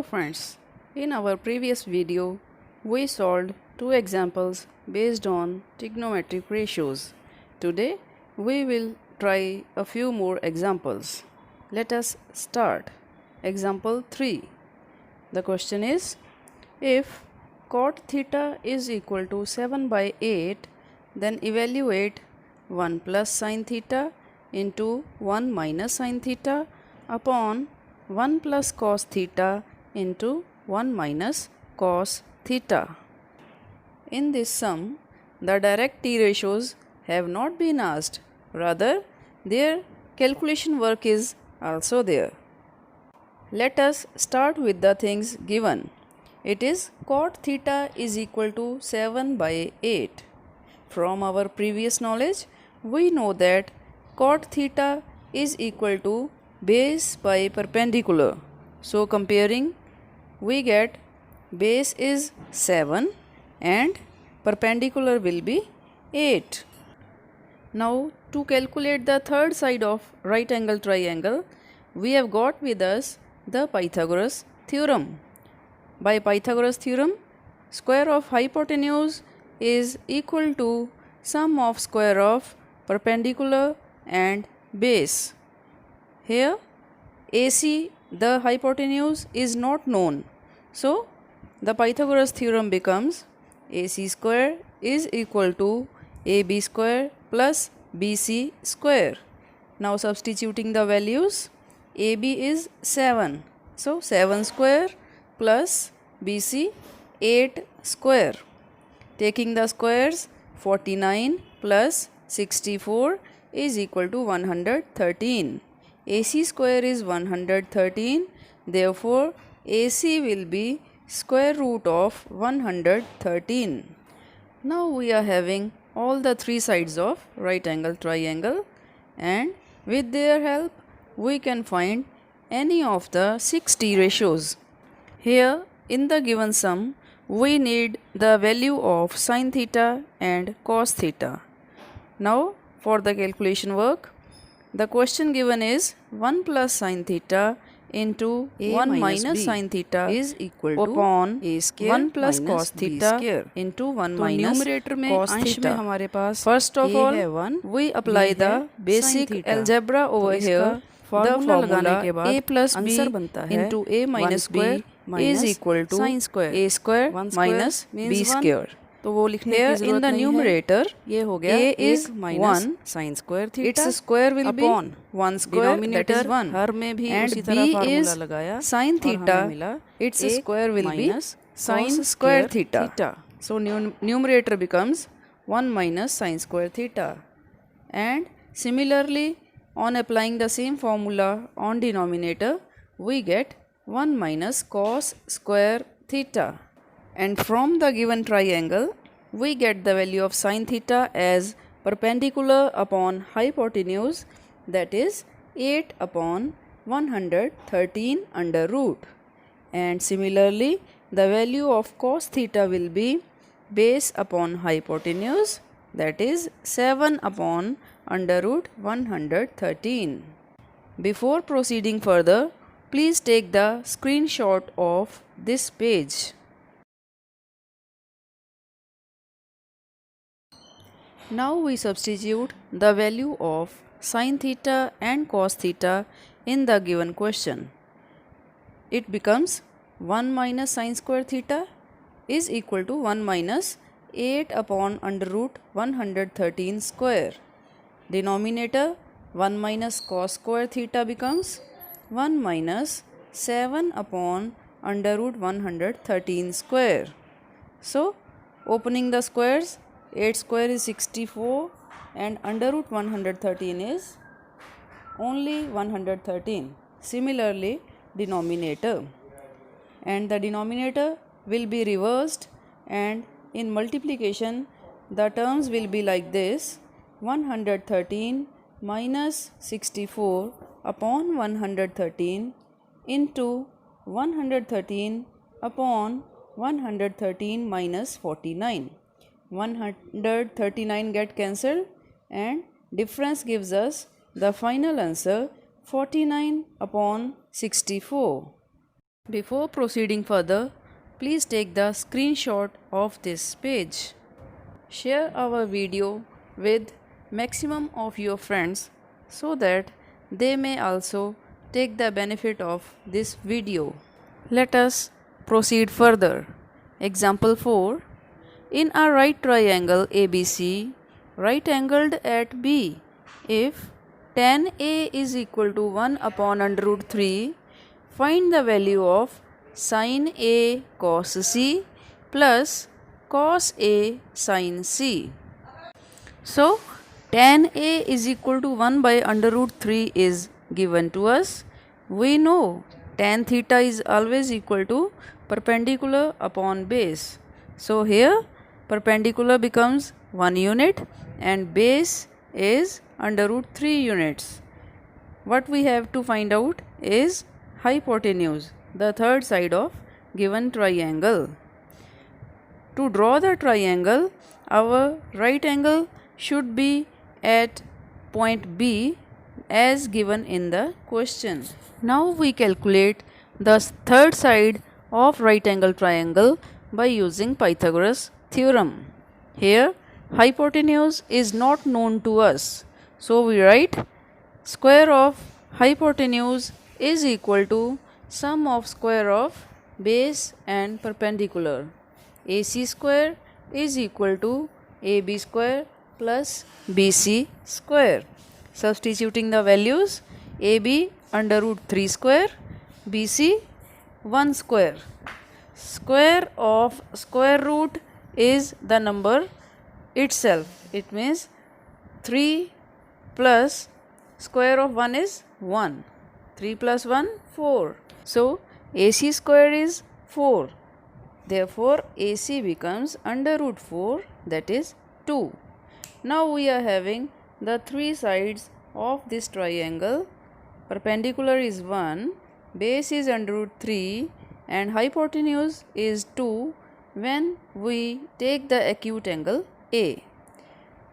Hello friends, in our previous video we solved two examples based on trigonometric ratios. Today we will try a few more examples. Let us start. Example 3. The question is, if cot theta is equal to 7 by 8, then evaluate 1 plus sin theta into 1 minus sin theta upon 1 plus cos theta into 1 minus cos theta. In this sum, the direct t ratios have not been asked, rather their calculation work is also there. Let us start with the things given. It is cot theta is equal to 7 by 8. From our previous knowledge, we know that cot theta is equal to base by perpendicular. So comparing, we get base is 7 and perpendicular will be 8. Now to calculate the third side of right angle triangle, we have got with us the Pythagoras theorem. By Pythagoras theorem, square of hypotenuse is equal to sum of square of perpendicular and base. Here AC, the hypotenuse, is not known. So the Pythagoras theorem becomes AC square is equal to AB square plus BC square. Now substituting the values, AB is 7. So 7 square plus BC 8 square. Taking the squares, 49 plus 64 is equal to 113. AC square is 113, therefore AC will be square root of 113. Now we are having all the three sides of right angle triangle, and with their help we can find any of the 6 t ratios. Here in the given sum, we need the value of sin theta and cos theta. Now for the calculation work, the question given is 1 plus sin theta into 1 minus sin theta is equal to upon a square 1 plus cos theta into 1 minus numerator में cos theta. में हमारे पास first of all we apply the basic algebra over here. The formula a plus b into a minus b is equal to a square minus b square. तो वो लिखने की जरूरत नहीं है. In the numerator, ये हो गया a is 1 sin square theta. Its square will be upon 1 square, that is 1. हर में भी उसी तरह फार्मूला लगाया. Sin theta, its square will be sin square theta. So numerator becomes 1 minus sin square theta. And similarly, on applying the same formula on denominator, we get 1 minus cos square theta. And from the given triangle, we get the value of sin theta as perpendicular upon hypotenuse, that is 8 upon 113 under root. And similarly, the value of cos theta will be base upon hypotenuse, that is 7 upon under root 113. Before proceeding further, please take the screenshot of this page. Now we substitute the value of sin theta and cos theta in the given question. It becomes 1 minus sin square theta is equal to 1 minus 8 upon under root 113 square. Denominator 1 minus cos square theta becomes 1 minus 7 upon under root 113 square. So opening the squares, 8 square is 64 and under root 113 is only 113. Similarly, denominator, and the denominator will be reversed, and in multiplication the terms will be like this: 113 minus 64 upon 113 into 113 upon 113 minus 49. 139 get cancelled and difference gives us the final answer 49 upon 64. Before proceeding further, please take the screenshot of this page. Share our video with maximum of your friends so that they may also take the benefit of this video. Let us proceed further. Example 4. In a right triangle ABC, right angled at B, if tan A is equal to 1 upon under root 3, find the value of sin A cos C plus cos A sin C. So, tan A is equal to 1 by under root 3 is given to us. We know tan theta is always equal to perpendicular upon base. So, here perpendicular becomes 1 unit and base is under root 3 units. What we have to find out is hypotenuse, the third side of given triangle. To draw the triangle, our right angle should be at point B as given in the question. Now we calculate the third side of right angle triangle by using Pythagoras theorem. Here hypotenuse is not known to us, so we write square of hypotenuse is equal to sum of square of base and perpendicular. AC square is equal to AB square plus BC square. Substituting the values, AB under root 3 square, BC 1 square. Square of square root is the number itself. It means 3 plus square of 1 is 1. 3 plus 1, 4. So, AC square is 4. Therefore, AC becomes under root 4, that is 2. Now we are having the three sides of this triangle. Perpendicular is 1, base is under root 3 and hypotenuse is 2 when we take the acute angle A.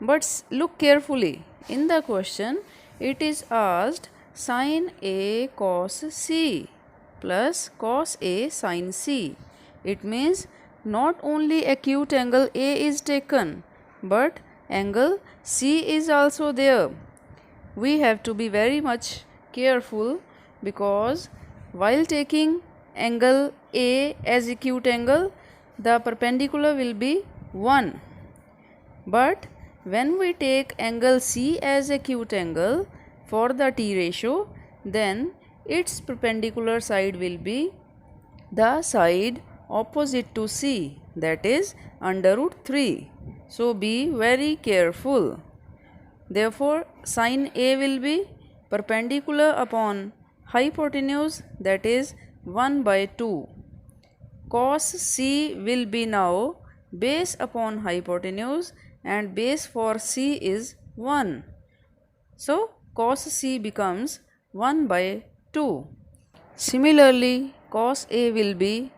But look carefully. In the question, it is asked sin A cos C plus cos A sin C. It means not only acute angle A is taken, but angle C is also there. We have to be very much careful because while taking angle A as acute angle, the perpendicular will be 1. But when we take angle C as acute angle for the T ratio, then its perpendicular side will be the side opposite to C, that is under root 3. So be very careful. Therefore, sin A will be perpendicular upon hypotenuse, that is 1 by 2. Cos C will be now base upon hypotenuse and base for C is 1. So cos C becomes 1 by 2. Similarly, cos A will be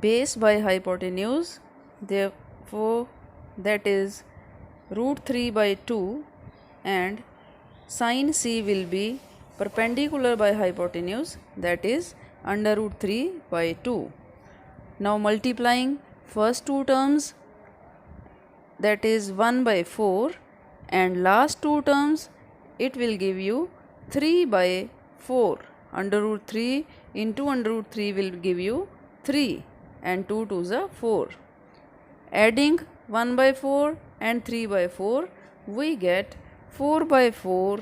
base by hypotenuse, therefore that is root 3 by 2, and sin C will be perpendicular by hypotenuse, that is under root 3 by 2. Now multiplying first two terms, that is 1 by 4, and last two terms, it will give you 3 by 4. Under root 3 into under root 3 will give you 3 and 2 2s are 4. Adding 1 by 4 and 3 by 4, we get 4 by 4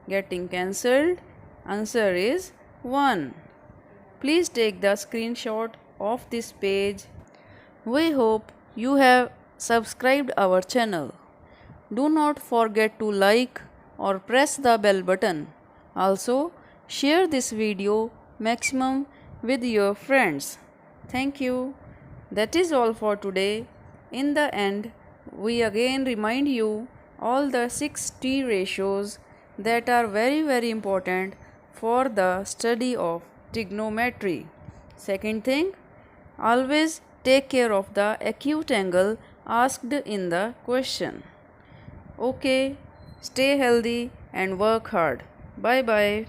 getting cancelled. Answer is 1. Please take the screenshot of this page. We hope you have subscribed our channel. Do not forget to like or press the bell button. Also, share this video maximum with your friends. Thank you. That is all for today. In the end, we again remind you all the 6 T ratios that are very important for the study of trigonometry. Second thing, always take care of the acute angle asked in the question. Okay, stay healthy and work hard. Bye bye.